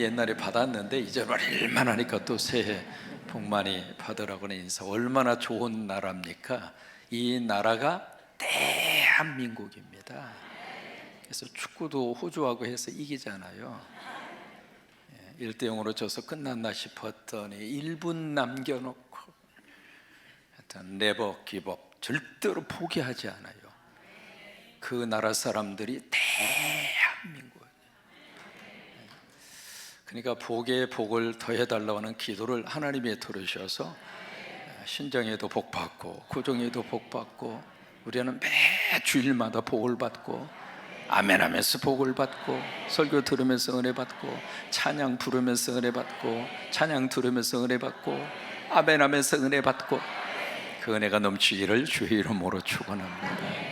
옛날에 받았는데 이제 얼마나 하니까 또 새해 복 많이 받으라고는 인사. 얼마나 좋은 나라입니까? 이 나라가 대한민국입니다. 그래서 축구도 호주하고 해서 이기잖아요. 1대0으로 져서 끝났나 싶었더니 1분 남겨놓고 하여튼 네버 기법, 절대로 포기하지 않아요. 그 나라 사람들이 대한민국. 그러니까 복에 복을 더해달라고 하는 기도를 하나님이 들으셔서 신정에도 복 받고 구정에도 복 받고 우리는 매 주일마다 복을 받고 아멘 하면서 복을 받고 설교 들으면서 은혜 받고 찬양 부르면서 은혜 받고 찬양 들으면서 은혜 받고 아멘 하면서 은혜 받고 그 은혜가 넘치기를 주의 이름으로 축원합니다.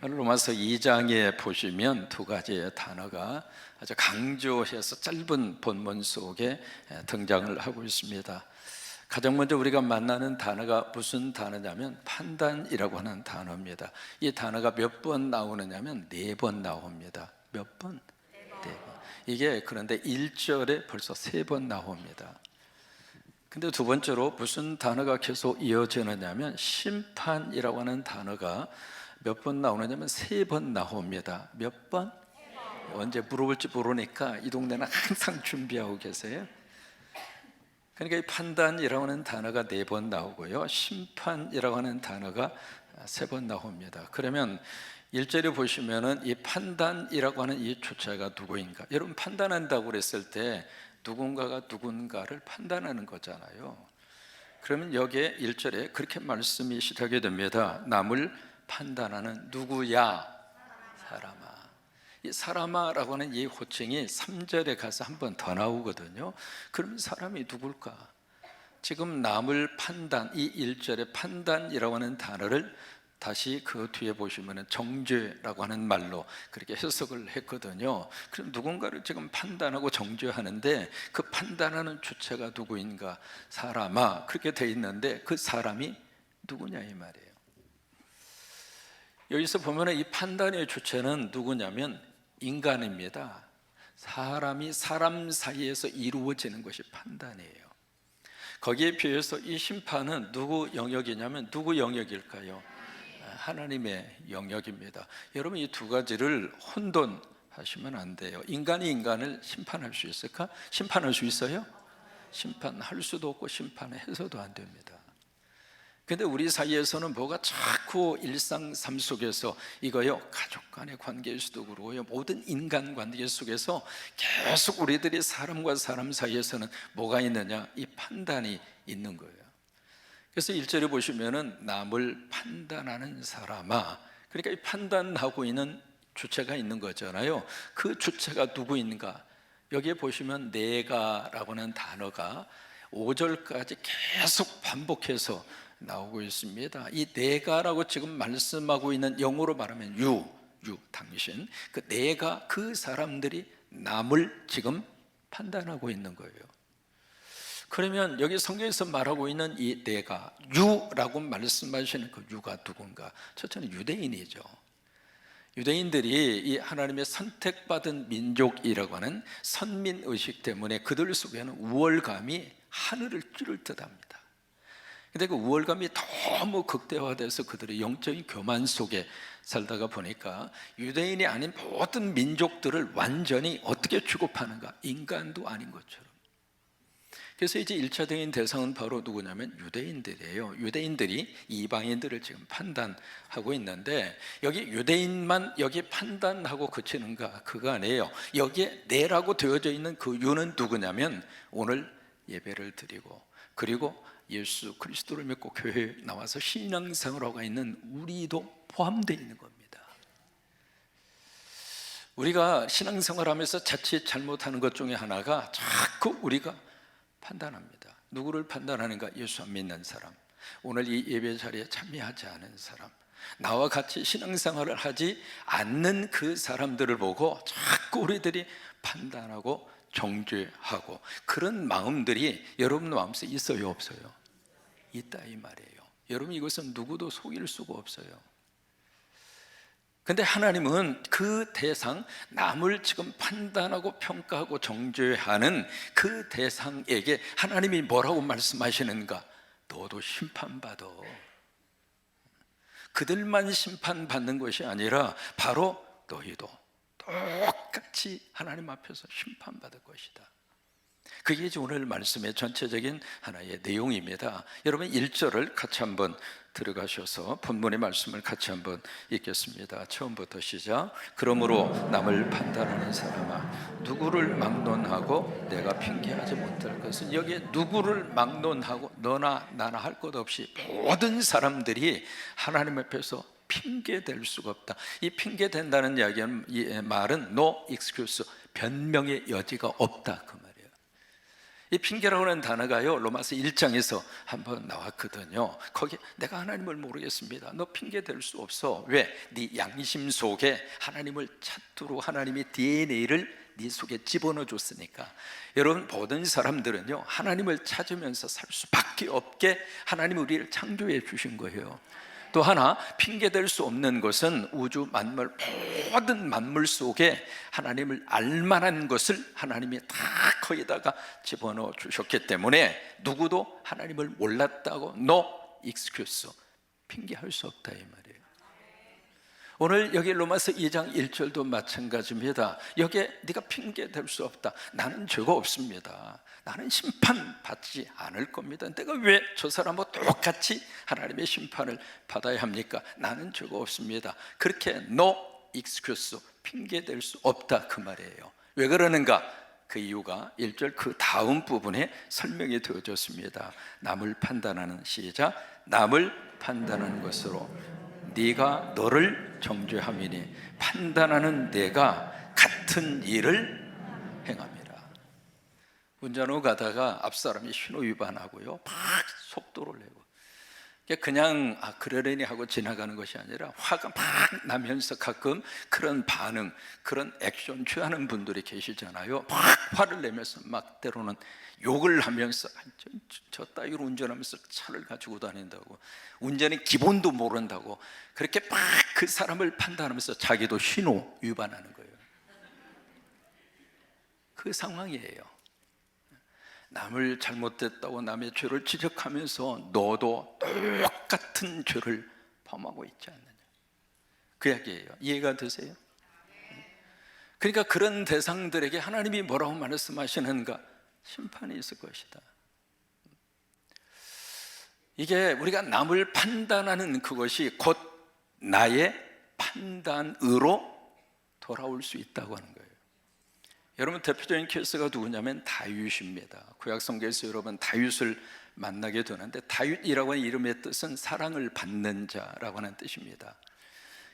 로마서 2장에 보시면 두 가지의 단어가 아주 강조해서 짧은 본문 속에 등장을 하고 있습니다. 가장 먼저 우리가 만나는 단어가 무슨 단어냐면 판단이라고 하는 단어입니다. 이 단어가 몇 번 나오느냐면 4번 나옵니다. 몇 번? 4번. 이게 그런데 1절에 벌써 3번 나옵니다. 근데 두 번째로 무슨 단어가 계속 이어지느냐면 심판이라고 하는 단어가 몇 번 나오느냐면 3번 나옵니다. 몇 번? 언제 물어볼지 모르니까 이 동네는 항상 준비하고 계세요. 그러니까 이 판단이라고 하는 단어가 4번 나오고요, 심판이라고 하는 단어가 3번 나옵니다. 그러면 1절에 보시면은 이 판단이라고 하는 이 주체가 누구인가? 여러분, 판단한다고 그랬을 때 누군가가 누군가를 판단하는 거잖아요. 그러면 여기에 1절에 그렇게 말씀이 시작이 됩니다. 남을 판단하는 누구야? 사람아. 이 사람아라고 하는 이 호칭이 3절에 가서 한 번 더 나오거든요. 그럼 사람이 누굴까? 지금 남을 판단, 이 1절에 판단이라고 하는 단어를 다시 그 뒤에 보시면 정죄라고 하는 말로 그렇게 해석을 했거든요. 그럼 누군가를 지금 판단하고 정죄하는데 그 판단하는 주체가 누구인가? 사람아, 그렇게 돼 있는데 그 사람이 누구냐 이 말이에요. 여기서 보면 이 판단의 주체는 누구냐면 인간입니다. 사람이 사람 사이에서 이루어지는 것이 판단이에요. 거기에 비해서 이 심판은 누구 영역이냐면 누구 영역일까요? 하나님의 영역입니다. 여러분, 이 두 가지를 혼돈하시면 안 돼요. 인간이 인간을 심판할 수 있을까? 심판할 수 있어요? 심판할 수도 없고 심판해서도 안 됩니다. 근데 우리 사이에서는 뭐가 자꾸 일상 삶 속에서 이거요, 가족 간의 관계일 수도 그러고요, 모든 인간 관계 속에서 계속 우리들이 사람과 사람 사이에서는 뭐가 있느냐? 이 판단이 있는 거예요. 그래서 1절에 보시면은 남을 판단하는 사람아, 그러니까 이 판단하고 있는 주체가 있는 거잖아요. 그 주체가 누구인가? 여기에 보시면 내가라고 하는 단어가 5절까지 계속 반복해서 나오고 있습니다. 이 내가라고 지금 말씀하고 있는, 영어로 말하면 you, 당신, 그 내가, 그 사람들이 남을 지금 판단하고 있는 거예요. 그러면 여기 성경에서 말하고 있는 이 내가, you라고 말씀하시는 그 you가 누군가? 첫째는 유대인이죠. 유대인들이 이 하나님의 선택받은 민족이라고 하는 선민의식 때문에 그들 속에는 우월감이 하늘을 찌를 듯합니다. 근데 그 우월감이 너무 극대화돼서 그들의 영적인 교만 속에 살다가 보니까 유대인이 아닌 모든 민족들을 완전히 어떻게 취급하는가? 인간도 아닌 것처럼. 그래서 이제 1차적인 대상은 바로 누구냐면 유대인들이에요. 유대인들이 이방인들을 지금 판단하고 있는데, 여기 유대인만 여기 판단하고 그치는가? 그거 아니에요. 여기에 내라고 되어져 있는 그 유는 누구냐면 오늘 예배를 드리고 그리고 예수 그리스도를 믿고 교회에 나와서 신앙생활하고 있는 우리도 포함되어 있는 겁니다. 우리가 신앙생활하면서 자칫 잘못하는 것 중에 하나가 자꾸 우리가 판단합니다. 누구를 판단하는가? 예수 안 믿는 사람, 오늘 이 예배 자리에 참여하지 않은 사람, 나와 같이 신앙생활을 하지 않는 그 사람들을 보고 자꾸 우리들이 판단하고 정죄하고, 그런 마음들이 여러분 마음속에 있어요, 없어요? 있다 이 말이에요. 여러분, 이것은 누구도 속일 수가 없어요. 근데 하나님은 그 대상, 남을 지금 판단하고 평가하고 정죄하는 그 대상에게 하나님이 뭐라고 말씀하시는가? 너도 심판받아. 그들만 심판받는 것이 아니라 바로 너희도 똑같이 하나님 앞에서 심판받을 것이다. 그게 이제 오늘 말씀의 전체적인 하나의 내용입니다. 여러분 1절을 같이 한번 들어가셔서 본문의 말씀을 같이 한번 읽겠습니다. 처음부터 시작. 그러므로 남을 판단하는 사람아, 누구를 막론하고 내가 핑계하지 못할 것은, 여기에 누구를 막론하고 너나 나나 할 것 없이 모든 사람들이 하나님 앞에서 핑계댈 수가 없다. 이 핑계댄다는 이야기는, 이 말은 no excuse, 변명의 여지가 없다 그 말이에요. 이 핑계라고 하는 단어가요 로마서 1장에서 한번 나왔거든요. 거기 내가 하나님을 모르겠습니다, 너 핑계 댈 수 없어. 왜? 네 양심 속에 하나님을 찾도록 하나님의 DNA를 네 속에 집어넣어 줬으니까. 여러분 모든 사람들은요 하나님을 찾으면서 살 수밖에 없게 하나님이 우리를 창조해 주신 거예요. 또 하나 핑계댈 수 없는 것은 우주 만물, 모든 만물 속에 하나님을 알만한 것을 하나님이 다 거기다가 집어넣어 주셨기 때문에 누구도 하나님을 몰랐다고 no excuse, 핑계할 수 없다 이 말이에요. 오늘 여기 로마서 2장 1절도 마찬가지입니다. 여기에 네가 핑계댈 수 없다. 나는 죄가 없습니다. 나는 심판받지 않을 겁니다. 내가 왜 저 사람과 똑같이 하나님의 심판을 받아야 합니까? 나는 죄가 없습니다. 그렇게 no excuse, 핑계댈 수 없다 그 말이에요. 왜 그러는가? 그 이유가 1절 그 다음 부분에 설명이 되어졌습니다. 남을 판단하는, 시작, 남을 판단하는 것으로 네가 너를 정죄함이니 판단하는 내가 같은 일을 행함이라. 운전하고 가다가 앞사람이 신호 위반하고요 막 속도를 내고, 그냥 그러려니 하고 지나가는 것이 아니라 화가 막 나면서 가끔 그런 반응, 그런 액션 취하는 분들이 계시잖아요. 막 화를 내면서 막 때로는 욕을 하면서 저 따위로 운전하면서 차를 가지고 다닌다고, 운전의 기본도 모른다고 그렇게 막 그 사람을 판단하면서 자기도 신호 위반하는 거예요. 그 상황이에요. 남을 잘못됐다고 남의 죄를 지적하면서 너도 똑같은 죄를 범하고 있지 않느냐, 그 이야기예요. 이해가 되세요? 그러니까 그런 대상들에게 하나님이 뭐라고 말씀하시는가? 심판이 있을 것이다. 이게 우리가 남을 판단하는 그것이 곧 나의 판단으로 돌아올 수 있다고 하는 거예요. 여러분 대표적인 케이스가 누구냐면 다윗입니다. 구약 성경에서 여러분 다윗을 만나게 되는데, 다윗이라고 하는 이름의 뜻은 사랑을 받는 자라고 하는 뜻입니다.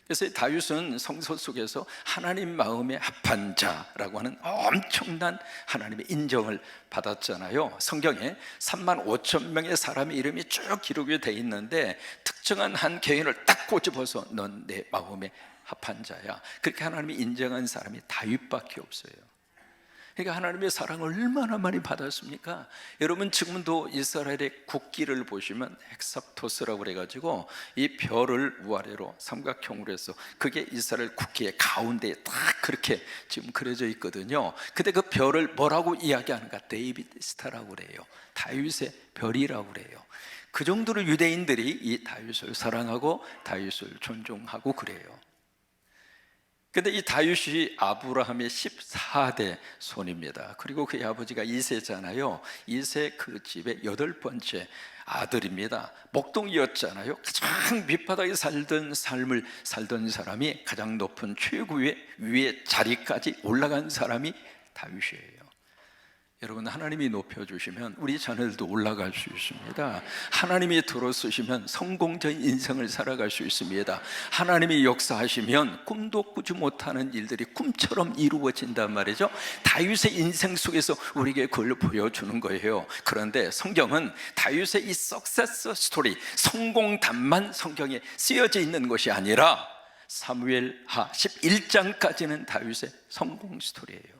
그래서 다윗은 성서 속에서 하나님 마음에 합한 자라고 하는 엄청난 하나님의 인정을 받았잖아요. 성경에 3만 5천 명의 사람의 이름이 쭉 기록이 돼 있는데 특정한 한 개인을 딱 꼬집어서 넌 내 마음에 합한 자야, 그렇게 하나님이 인정한 사람이 다윗밖에 없어요. 그러니까 하나님의 사랑을 얼마나 많이 받았습니까? 여러분 지금도 이스라엘의 국기를 보시면 헥사토스라고 그래가지고 이 별을 위아래로 삼각형으로 해서 그게 이스라엘 국기의 가운데에 딱 그렇게 지금 그려져 있거든요. 근데 그 별을 뭐라고 이야기하는가? 데이비드 스타라고 그래요. 다윗의 별이라고 그래요. 그 정도로 유대인들이 이 다윗을 사랑하고 다윗을 존중하고 그래요. 근데 이 다윗이 아브라함의 14대 손입니다. 그리고 그의 아버지가 이새잖아요. 이새 그 집의 8번째 아들입니다. 목동이었잖아요. 가장 밑바닥에 살던 삶을 살던 사람이 가장 높은 최고의 위의 자리까지 올라간 사람이 다윗이에요. 여러분 하나님이 높여주시면 우리 자녀들도 올라갈 수 있습니다. 하나님이 들어서시면 성공적인 인생을 살아갈 수 있습니다. 하나님이 역사하시면 꿈도 꾸지 못하는 일들이 꿈처럼 이루어진단 말이죠. 다윗의 인생 속에서 우리에게 그걸 보여주는 거예요. 그런데 성경은 다윗의 이 석세스 스토리, 성공담만 성경에 쓰여져 있는 것이 아니라 사무엘하 11장까지는 다윗의 성공 스토리예요.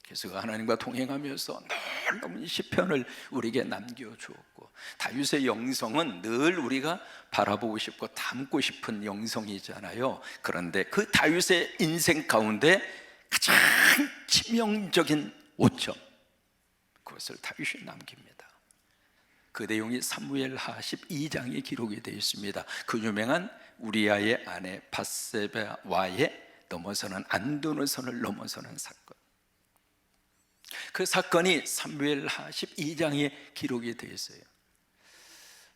그래서 하나님과 동행하면서 놀라운 시편을 우리에게 남겨주었고, 다윗의 영성은 늘 우리가 바라보고 싶고 담고 싶은 영성이잖아요. 그런데 그 다윗의 인생 가운데 가장 치명적인 오점, 그것을 다윗이 남깁니다. 그 내용이 사무엘하 12장에 기록이 되어 있습니다. 그 유명한 우리아의 아내 밧세바와의 넘어서는 안 되는 선을 넘어서는 사건, 그 사건이 사무엘하 12장에 기록이 되어 있어요.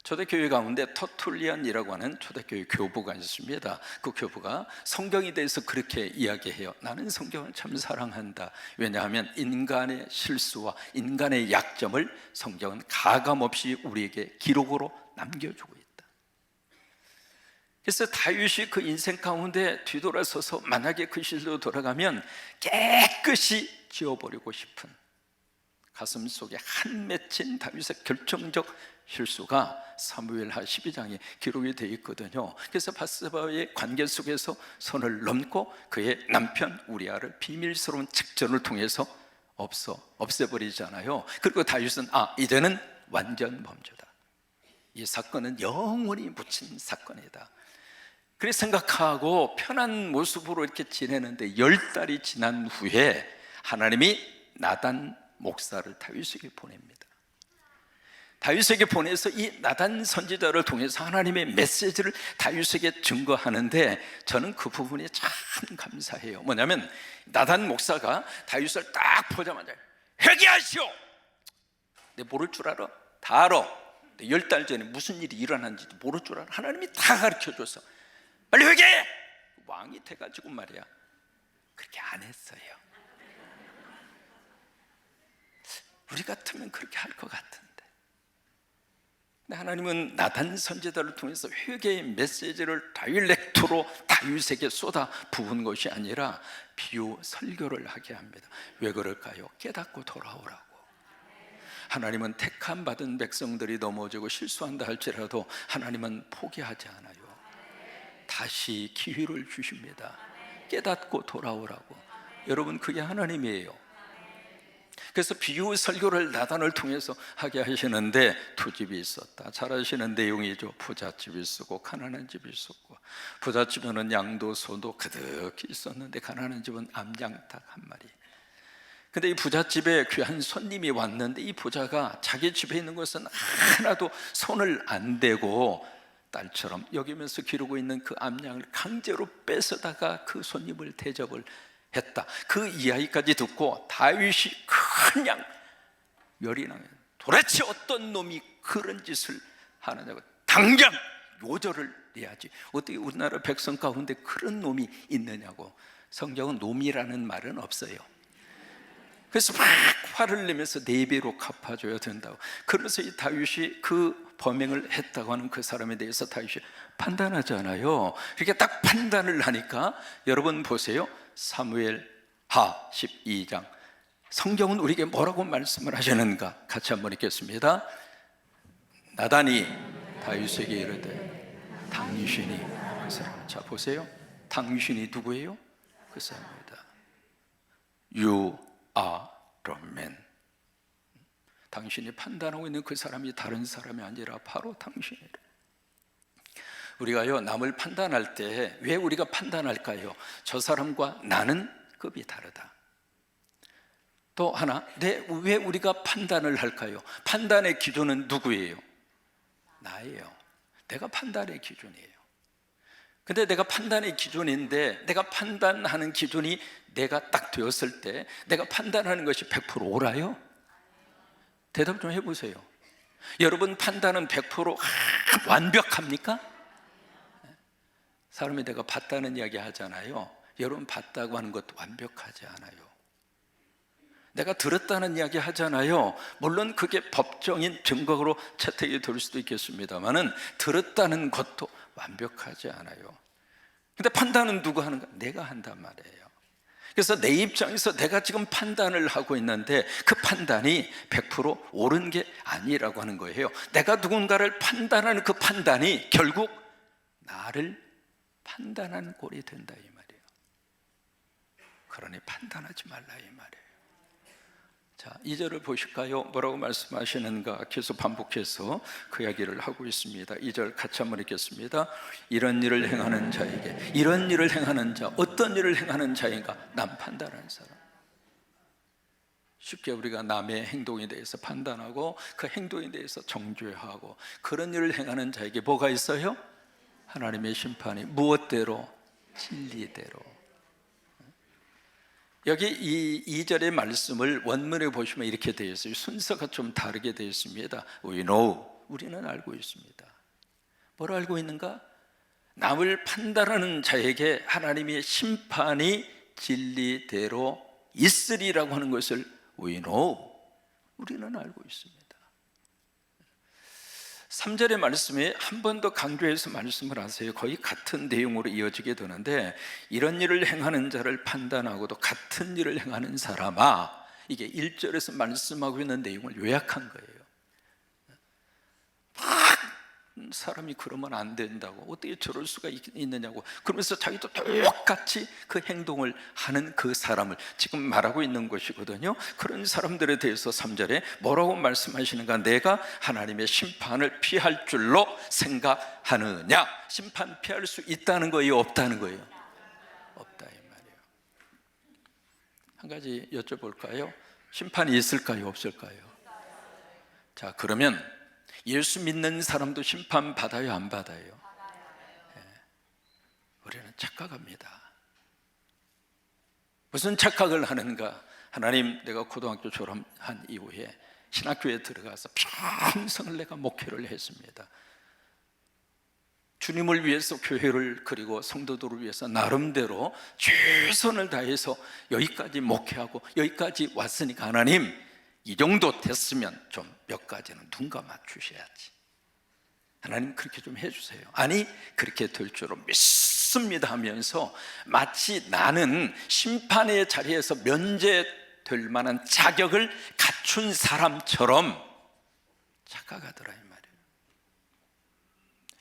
초대교회 가운데 터툴리안이라고 하는 초대교회 교부가 있습니다. 그 교부가 성경에 대해서 그렇게 이야기해요. 나는 성경을 참 사랑한다. 왜냐하면 인간의 실수와 인간의 약점을 성경은 가감없이 우리에게 기록으로 남겨주고 있다. 그래서 다윗이 그 인생 가운데 뒤돌아서서 만약에 그 시대로 돌아가면 깨끗이 지워버리고 싶은 가슴 속에 한 맺힌 다윗의 결정적 실수가 사무엘하 12장에 기록이 되어 있거든요. 그래서 밧세바와의 관계 속에서 선을 넘고 그의 남편 우리아를 비밀스러운 직전을 통해서 없애버리잖아요. 그리고 다윗은 이제는 완전 범죄다, 이 사건은 영원히 묻힌 사건이다, 그렇게 생각하고 편한 모습으로 이렇게 지내는데 10달이 지난 후에 하나님이 나단 목사를 다윗에게 보냅니다. 다윗에게 보내서 이 나단 선지자를 통해서 하나님의 메시지를 다윗에게 증거하는데, 저는 그 부분이 참 감사해요. 뭐냐면 나단 목사가 다윗을 딱 보자마자 회개하시오! 내 모를 줄 알아? 다 알아. 10달 전에 무슨 일이 일어난지 모를 줄 알아. 하나님이 다 가르쳐줘서 빨리 회개해! 왕이 돼가지고 말이야, 그렇게 안 했어요. 우리 같으면 그렇게 할 것 같은데, 하나님은 나단 선지자를 통해서 회개의 메시지를 다이렉트로 다윗에게 쏟아 부은 것이 아니라 비유 설교를 하게 합니다. 왜 그럴까요? 깨닫고 돌아오라고. 하나님은 택함 받은 백성들이 넘어지고 실수한다 할지라도 하나님은 포기하지 않아요. 다시 기회를 주십니다. 깨닫고 돌아오라고. 여러분, 그게 하나님이에요. 그래서 비유 설교를 나단을 통해서 하게 하시는데, 두 집이 있었다. 잘 아시는 내용이죠. 부잣집이 있었고 가난한 집이 있었고, 부잣집에는 양도 소도 가득히 있었는데 가난한 집은 암양닭 한 마리. 근데 이 부잣집에 귀한 손님이 왔는데 이 부자가 자기 집에 있는 것은 하나도 손을 안 대고 딸처럼 여기면서 기르고 있는 그 암양을 강제로 뺏어다가 그 손님을 대접을 했다. 그 이야기까지 듣고 다윗이 그냥 열이 나면, 도대체 어떤 놈이 그런 짓을 하느냐고 당장 요절을 내야지. 어떻게 우리나라 백성 가운데 그런 놈이 있느냐고. 성경은 놈이라는 말은 없어요. 그래서 막 화를 내면서 4배로 갚아줘야 된다고. 그래서 이 다윗이 그 범행을 했다고 하는 그 사람에 대해서 다윗이 판단하잖아요. 이렇게 딱 판단을 하니까 여러분 보세요. 사무엘하 12장, 성경은 우리에게 뭐라고 말씀을 하시는가 같이 한번 읽겠습니다. 나단이 다윗에게 이르되 당신이 그 사람. 자 보세요, 당신이 누구예요? 그 사람입니다. You are the man. 당신이 판단하고 있는 그 사람이 다른 사람이 아니라 바로 당신이라. 우리가요, 남을 판단할 때 왜 우리가 판단할까요? 저 사람과 나는 급이 다르다. 또 하나, 왜 우리가 판단을 할까요? 판단의 기준은 누구예요? 나예요. 내가 판단의 기준이에요. 근데 내가 판단의 기준인데, 내가 판단하는 기준이 내가 딱 되었을 때 내가 판단하는 것이 100% 옳아요? 대답 좀 해보세요. 여러분 판단은 100% 완벽합니까? 사람이 내가 봤다는 이야기 하잖아요. 여러분 봤다고 하는 것도 완벽하지 않아요. 내가 들었다는 이야기 하잖아요. 물론 그게 법정인 증거로 채택이 될 수도 있겠습니다만은 들었다는 것도 완벽하지 않아요. 근데 판단은 누가 하는가? 내가 한단 말이에요. 그래서 내 입장에서 내가 지금 판단을 하고 있는데 그 판단이 100% 옳은 게 아니라고 하는 거예요. 내가 누군가를 판단하는 그 판단이 결국 나를 판단하는 꼴이 된다 이 말이에요. 그러니 판단하지 말라 이 말이에요. 자, 2절을 보실까요? 뭐라고 말씀하시는가 계속 반복해서 그 이야기를 하고 있습니다. 2절 같이 한번 읽겠습니다. 이런 일을 행하는 자에게, 이런 일을 행하는 자, 어떤 일을 행하는 자인가? 남 판단하는 사람. 쉽게 우리가 남의 행동에 대해서 판단하고 그 행동에 대해서 정죄하고 그런 일을 행하는 자에게 뭐가 있어요? 하나님의 심판이. 무엇대로? 진리대로. 여기 이 2절의 말씀을 원문에 보시면 이렇게 되어 있어요. 순서가 좀 다르게 되어 있습니다. We know, 우리는 알고 있습니다. 뭘 알고 있는가? 남을 판단하는 자에게 하나님의 심판이 진리대로 있으리라고 하는 것을 We know, 우리는 알고 있습니다. 3절의 말씀에 한 번 더 강조해서 말씀을 하세요. 거의 같은 내용으로 이어지게 되는데, 이런 일을 행하는 자를 판단하고도 같은 일을 행하는 사람아, 이게 1절에서 말씀하고 있는 내용을 요약한 거예요. 사람이 그러면 안 된다고, 어떻게 저럴 수가 있느냐고 그러면서 자기도 똑같이 그 행동을 하는 그 사람을 지금 말하고 있는 것이거든요. 그런 사람들에 대해서 3절에 뭐라고 말씀하시는가? 내가 하나님의 심판을 피할 줄로 생각하느냐? 심판 피할 수 있다는 거예요, 없다는 거예요? 없다 이 말이에요. 한 가지 여쭤볼까요? 심판이 있을까요, 없을까요? 자, 그러면 예수 믿는 사람도 심판 받아요, 안 받아요? 네. 우리는 착각합니다. 무슨 착각을 하는가? 하나님, 내가 고등학교 졸업한 이후에 신학교에 들어가서 평생을 내가 목회를 했습니다. 주님을 위해서, 교회를, 그리고 성도들을 위해서 나름대로 최선을 다해서 여기까지 목회하고 여기까지 왔으니까 하나님, 이 정도 됐으면 좀 몇 가지는 눈 감아 주셔야지. 하나님 그렇게 좀 해주세요. 아니, 그렇게 될 줄로 믿습니다 하면서 마치 나는 심판의 자리에서 면제될 만한 자격을 갖춘 사람처럼 착각하더라 이 말이에요.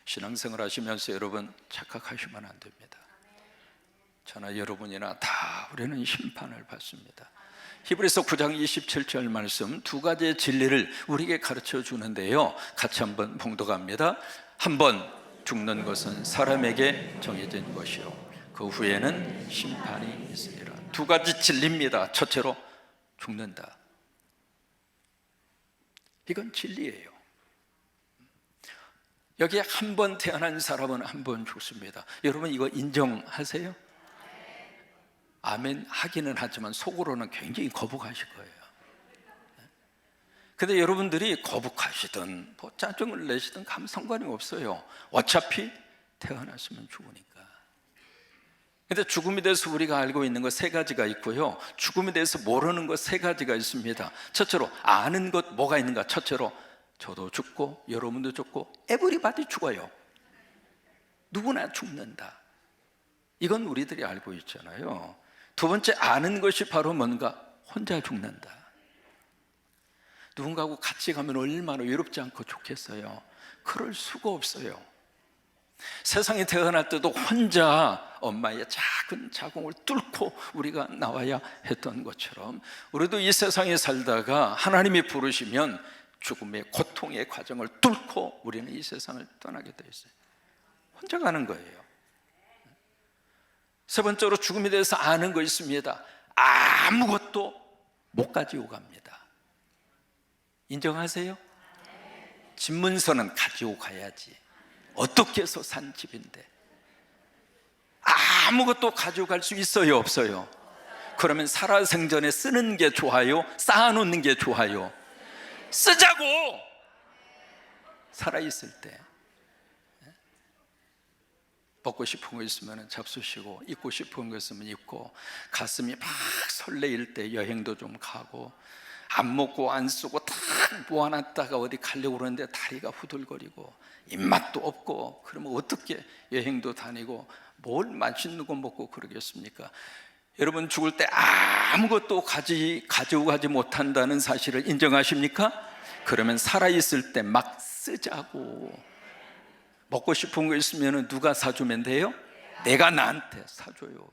신앙생활 하시면서 여러분 착각하시면 안 됩니다. 저나 여러분이나 다 우리는 심판을 받습니다. 히브리서 9장 27절 말씀, 두 가지의 진리를 우리에게 가르쳐 주는데요, 같이 한번 봉독합니다. 한번 죽는 것은 사람에게 정해진 것이요 그 후에는 심판이 있으리라. 두 가지 진리입니다. 첫째로 죽는다. 이건 진리예요. 여기에 한 번 태어난 사람은 한 번 죽습니다. 여러분 이거 인정하세요? 아멘 하기는 하지만 속으로는 굉장히 거북하실 거예요. 근데 여러분들이 거북하시든 뭐 짜증을 내시든 아무 상관이 없어요. 어차피 태어났으면 죽으니까. 근데 죽음에 대해서 우리가 알고 있는 것 세 가지가 있고요, 죽음에 대해서 모르는 것 세 가지가 있습니다. 첫째로 아는 것 뭐가 있는가? 첫째로 저도 죽고 여러분도 죽고 에브리바디 죽어요. 누구나 죽는다. 이건 우리들이 알고 있잖아요. 두 번째 아는 것이 바로 뭔가? 혼자 죽는다. 누군가하고 같이 가면 얼마나 외롭지 않고 좋겠어요. 그럴 수가 없어요. 세상에 태어날 때도 혼자 엄마의 작은 자궁을 뚫고 우리가 나와야 했던 것처럼 우리도 이 세상에 살다가 하나님이 부르시면 죽음의 고통의 과정을 뚫고 우리는 이 세상을 떠나게 돼 있어요. 혼자 가는 거예요. 세 번째로 죽음에 대해서 아는 거 있습니다. 아무것도 못 가지고 갑니다. 인정하세요? 집문서는 가지고 가야지. 어떻게 해서 산 집인데 아무것도 가지고 갈 수 있어요, 없어요? 그러면 살아생전에 쓰는 게 좋아요? 쌓아놓는 게 좋아요? 쓰자고! 살아있을 때 먹고 싶은 거 있으면 잡수시고, 입고 싶은 거 있으면 입고, 가슴이 막 설레일 때 여행도 좀 가고, 안 먹고 안 쓰고 다 모아놨다가 어디 가려고 그러는데 다리가 후들거리고 입맛도 없고, 그러면 어떻게 여행도 다니고 뭘 맛있는 거 먹고 그러겠습니까? 여러분 죽을 때 아무것도 가지고 가지 못한다는 사실을 인정하십니까? 그러면 살아있을 때 막 쓰자고. 먹고 싶은 거 있으면 누가 사주면 돼요? 내가 나한테 사줘요.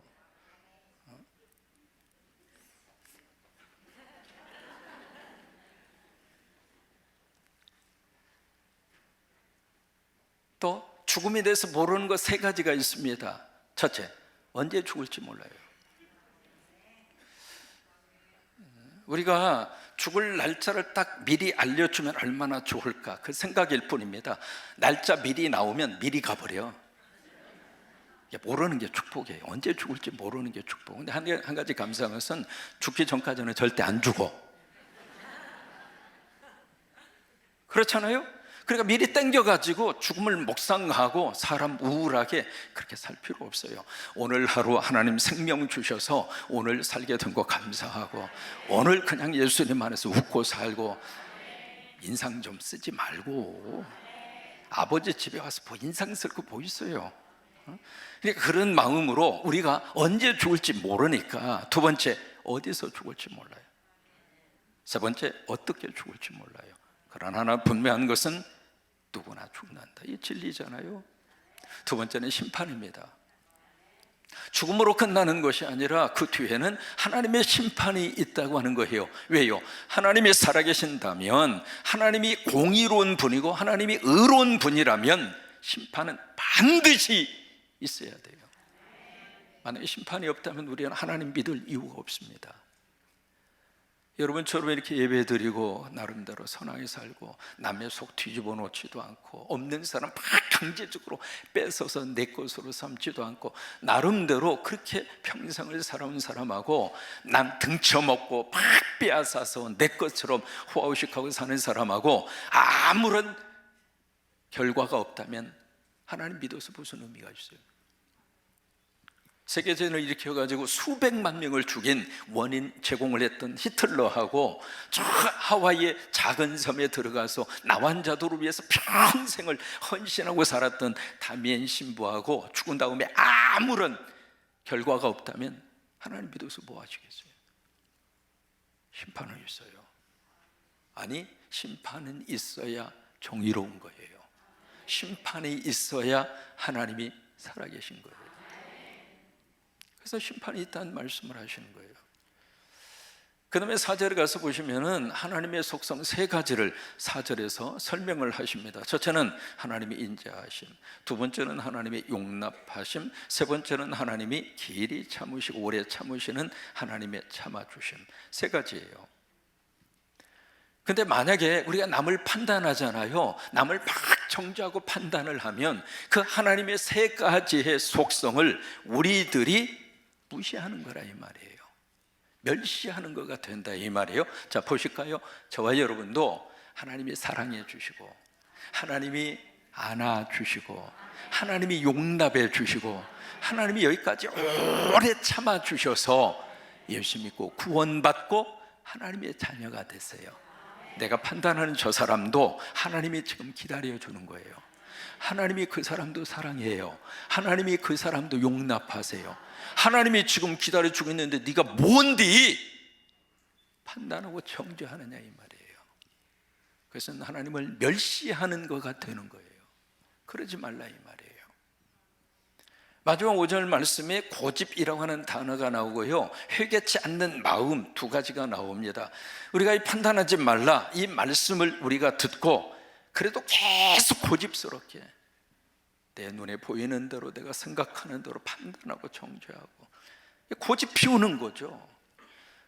또 죽음에 대해서 모르는 것 세 가지가 있습니다. 첫째, 언제 죽을지 몰라요. 우리가 죽을 날짜를 딱 미리 알려주면 얼마나 좋을까, 그 생각일 뿐입니다. 날짜 미리 나오면 미리 가버려. 모르는 게 축복이에요. 언제 죽을지 모르는 게 축복. 근데 한 가지 감사한 것은 죽기 전까지는 절대 안 죽어. 그렇잖아요? 그러니까 미리 땡겨가지고 죽음을 묵상하고 사람 우울하게 그렇게 살 필요 없어요. 오늘 하루 하나님 생명 주셔서 오늘 살게 된 거 감사하고, 오늘 그냥 예수님 안에서 웃고 살고, 인상 좀 쓰지 말고 아버지 집에 와서 인상 쓸 거 뭐 있어요? 그러니까 그런 마음으로 우리가 언제 죽을지 모르니까, 두 번째, 어디서 죽을지 몰라요. 세 번째, 어떻게 죽을지 몰라요. 그러나 하나 분명한 것은 누구나 죽는다, 이 진리잖아요. 두 번째는 심판입니다. 죽음으로 끝나는 것이 아니라 그 뒤에는 하나님의 심판이 있다고 하는 거예요. 왜요? 하나님이 살아계신다면, 하나님이 공의로운 분이고 하나님이 의로운 분이라면 심판은 반드시 있어야 돼요. 만약에 심판이 없다면 우리는 하나님 믿을 이유가 없습니다. 여러분처럼 이렇게 예배드리고 나름대로 선하게 살고 남의 속 뒤집어 놓지도 않고, 없는 사람 막 강제적으로 뺏어서 내 것으로 삼지도 않고, 나름대로 그렇게 평생을 살아온 사람하고 남 등쳐먹고 막 빼앗아서 내 것처럼 호화우식하고 사는 사람하고 아무런 결과가 없다면 하나님 믿어서 무슨 의미가 있어요? 세계전을 일으켜가지고 수백만 명을 죽인 원인 제공을 했던 히틀러하고 저 하와이의 작은 섬에 들어가서 나환자도를 위해서 평생을 헌신하고 살았던 다미엔 신부하고 죽은 다음에 아무런 결과가 없다면 하나님 믿어서 뭐 하시겠어요? 심판은 있어요. 아니, 심판은 있어야 정의로운 거예요. 심판이 있어야 하나님이 살아계신 거예요. 그래서 심판이 있다는 말씀을 하시는 거예요. 그 다음에 4절에 가서 보시면은 하나님의 속성 세 가지를 4절에서 설명을 하십니다. 첫째는 하나님의 인자하심, 두 번째는 하나님의 용납하심, 세 번째는 하나님이 길이 참으시고 오래 참으시는 하나님의 참아주심, 세 가지예요. 근데 만약에 우리가 남을 판단하잖아요. 남을 막 정죄하고 판단을 하면 그 하나님의 세 가지의 속성을 우리들이 무시하는 거라 이 말이에요. 멸시하는 거가 된다 이 말이에요. 자, 보실까요? 저와 여러분도 하나님이 사랑해 주시고, 하나님이 안아 주시고, 하나님이 용납해 주시고, 하나님이 여기까지 오래 참아 주셔서 예수 믿고 구원받고 하나님의 자녀가 됐어요. 내가 판단하는 저 사람도 하나님이 지금 기다려 주는 거예요. 하나님이 그 사람도 사랑해요. 하나님이 그 사람도 용납하세요. 하나님이 지금 기다려주고 있는데 네가 뭔디 판단하고 정죄하느냐 이 말이에요. 그것은 하나님을 멸시하는 거가 되는 거예요. 그러지 말라 이 말이에요. 마지막 5절 말씀에 고집이라고 하는 단어가 나오고요, 회개치 않는 마음, 두 가지가 나옵니다. 우리가 이 판단하지 말라 이 말씀을 우리가 듣고 그래도 계속 고집스럽게 내 눈에 보이는 대로 내가 생각하는 대로 판단하고 정죄하고 고집 피우는 거죠.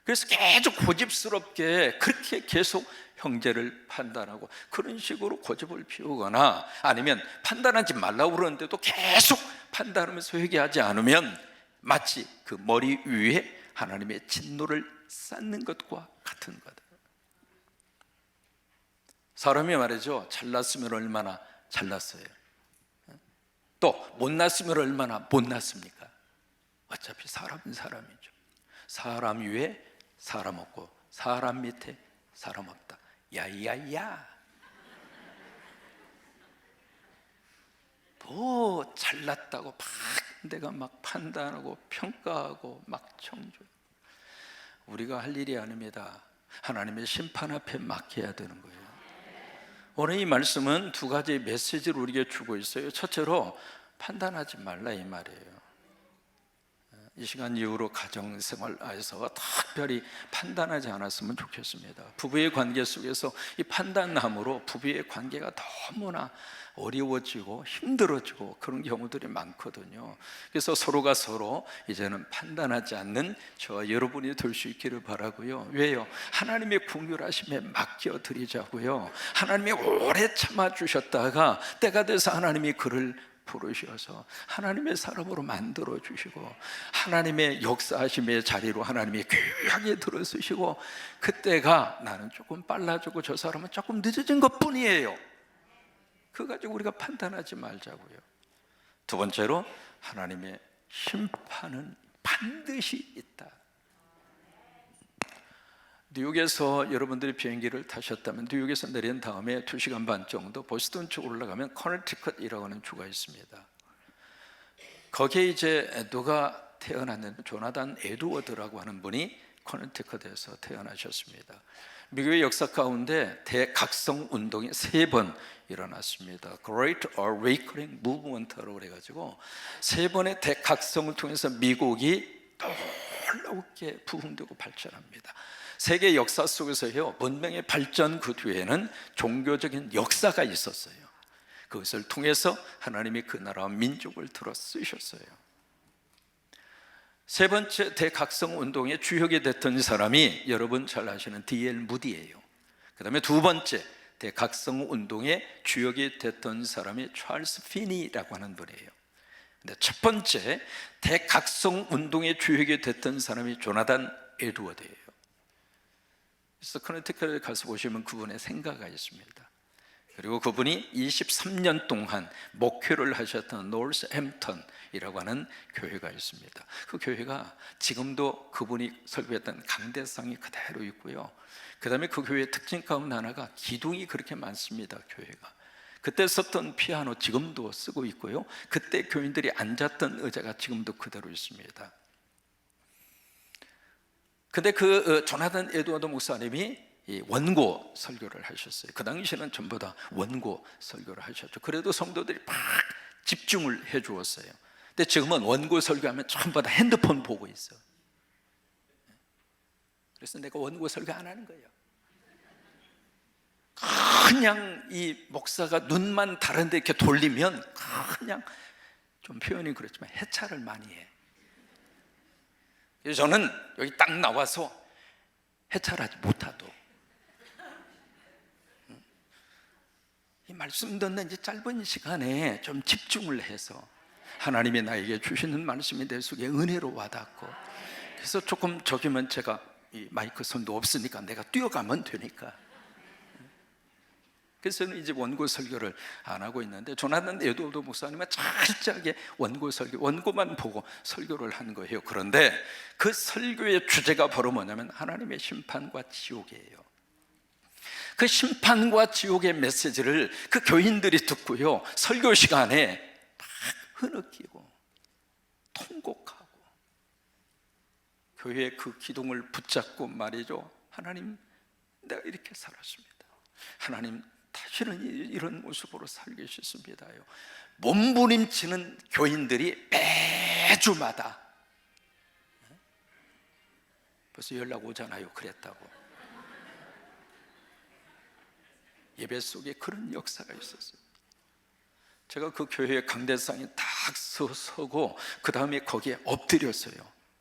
그래서 계속 고집스럽게 그렇게 계속 형제를 판단하고 그런 식으로 고집을 피우거나, 아니면 판단하지 말라고 그러는데도 계속 판단하면서 회개하지 않으면 마치 그 머리 위에 하나님의 진노를 쌓는 것과 같은 거다. 사람이 말이죠, 잘났으면 얼마나 잘났어요. 또 못났으면 얼마나 못났습니까? 어차피 사람은 사람이죠. 사람 위에 사람 없고 사람 밑에 사람 없다. 야야야. 더 잘났다고 막 내가 막 판단하고 평가하고 막 청조. 우리가 할 일이 아닙니다. 하나님의 심판 앞에 맡겨야 되는 거예요. 오늘 이 말씀은 두 가지 메시지를 우리에게 주고 있어요. 첫째로 판단하지 말라 이 말이에요. 이 시간 이후로 가정생활에서 특별히 판단하지 않았으면 좋겠습니다. 부부의 관계 속에서 이 판단함으로 부부의 관계가 너무나 어려워지고 힘들어지고 그런 경우들이 많거든요. 그래서 서로가 서로 이제는 판단하지 않는 저와 여러분이 될 수 있기를 바라고요. 왜요? 하나님의 긍휼하심에 맡겨드리자고요. 하나님이 오래 참아주셨다가 때가 돼서 하나님이 그를 부르셔서 하나님의 사람으로 만들어 주시고 하나님의 역사하심의 자리로 하나님이 귀하게 들어서시고, 그때가 나는 조금 빨라지고 저 사람은 조금 늦어진 것 뿐이에요. 그거 가지고 우리가 판단하지 말자고요. 두 번째로, 하나님의 심판은 반드시 있다. 뉴욕에서 여러분들이 비행기를 타셨다면 뉴욕에서 내린 다음에 2시간 반 정도 보스턴 쪽으로 올라가면 커네티컷이라고 하는 주가 있습니다. 거기에 이제 누가 태어났는데 조나단 에드워드라고 하는 분이 커네티컷에서 태어나셨습니다. 미국의 역사 가운데 대각성 운동이 3번 일어났습니다. Great Awakening Movement라고 해가지고 3번의 대각성을 통해서 미국이 놀랍게 부흥되고 발전합니다. 세계 역사 속에서요, 문명의 발전 그 뒤에는 종교적인 역사가 있었어요. 그것을 통해서 하나님이 그 나라와 민족을 들어 쓰셨어요. 세 번째 대각성 운동의 주역이 됐던 사람이 여러분 잘 아시는 D.L. 무디예요. 그 다음에 두 번째 대각성 운동의 주역이 됐던 사람이 찰스 피니라고 하는 분이에요. 근데 첫 번째 대각성 운동의 주역이 됐던 사람이 조나단 에드워드예요. 그래서 커네티컷에 가서 보시면 그분의 생가가 있습니다. 그리고 그분이 23년 동안 목회를 하셨던 노스햄턴이라고 하는 교회가 있습니다. 그 교회가 지금도 그분이 설교했던 강대상이 그대로 있고요. 그 다음에 그 교회의 특징 가운데 하나가 기둥이 그렇게 많습니다. 교회가 그때 썼던 피아노 지금도 쓰고 있고요. 그때 교인들이 앉았던 의자가 지금도 그대로 있습니다. 근데 그 조나단 에드워드 목사님이 원고 설교를 하셨어요. 그 당시에는 전부 다 원고 설교를 하셨죠. 그래도 성도들이 막 집중을 해 주었어요. 근데 지금은 원고 설교하면 전부 다 핸드폰 보고 있어. 그래서 내가 원고 설교 안 하는 거예요. 그냥 이 목사가 눈만 다른 데 이렇게 돌리면 그냥, 좀 표현이 그렇지만 해차를 많이 해. 그래서 저는 여기 딱 나와서 해찰하지 못하도 이 말씀 듣는 이제 짧은 시간에 좀 집중을 해서 하나님이 나에게 주시는 말씀이 내 속에 은혜로 와닿고, 그래서 조금 저기면 제가 이 마이크 손도 없으니까 내가 뛰어가면 되니까, 그래서 이제 원고 설교를 안 하고 있는데 조나단 에드워드 목사님은 철저하게 원고 설교, 원고만 보고 설교를 한 거예요. 그런데 그 설교의 주제가 바로 뭐냐면 하나님의 심판과 지옥이에요. 그 심판과 지옥의 메시지를 그 교인들이 듣고요, 설교 시간에 막 흐느끼고 통곡하고 교회의 그 기둥을 붙잡고 말이죠, 하나님, 내가 이렇게 살았습니다. 하나님, 다시는 이런 모습으로 살기 싫습니다요. 몸부림치는 교인들이 매주마다 벌써 연락 오잖아요. 그랬다고. 예배 속에 그런 역사가 있었어요. 제가 그 교회의 강대상에 딱 서고 그 다음에 거기에 엎드렸어요.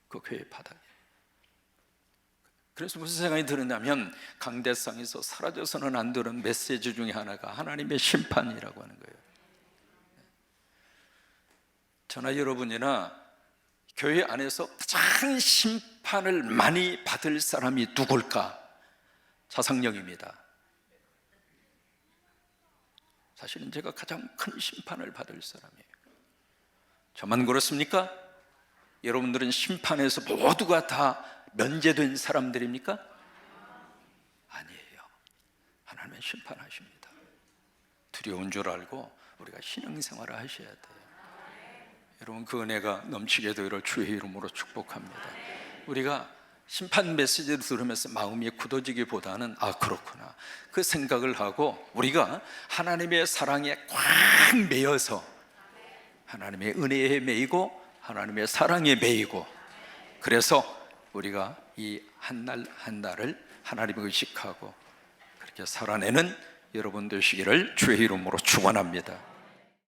그 교회 바닥에. 그래서 무슨 생각이 드느냐면 강대상에서 사라져서는 안 되는 메시지 중에 하나가 하나님의 심판이라고 하는 거예요. 저나 여러분이나 교회 안에서 가장 심판을 많이 받을 사람이 누굴까? 자상령입니다. 사실은 제가 가장 큰 심판을 받을 사람이에요. 저만 그렇습니까? 여러분들은 심판에서 모두가 다 면제된 사람들입니까? 아니에요. 하나님은 심판하십니다. 두려운 줄 알고 우리가 신앙생활을 하셔야 돼요. 여러분, 그 은혜가 넘치게 되기를 주의 이름으로 축복합니다. 우리가 심판 메시지를 들으면서 마음이 굳어지기보다는 그렇구나, 그 생각을 하고 우리가 하나님의 사랑에 꽉 매여서 하나님의 은혜에 매이고 하나님의 사랑에 매이고 그래서 우리가 이 한 날 한 날을 하나님을 의식하고 그렇게 살아내는 여러분 되시기를 주의 이름으로 축원합니다.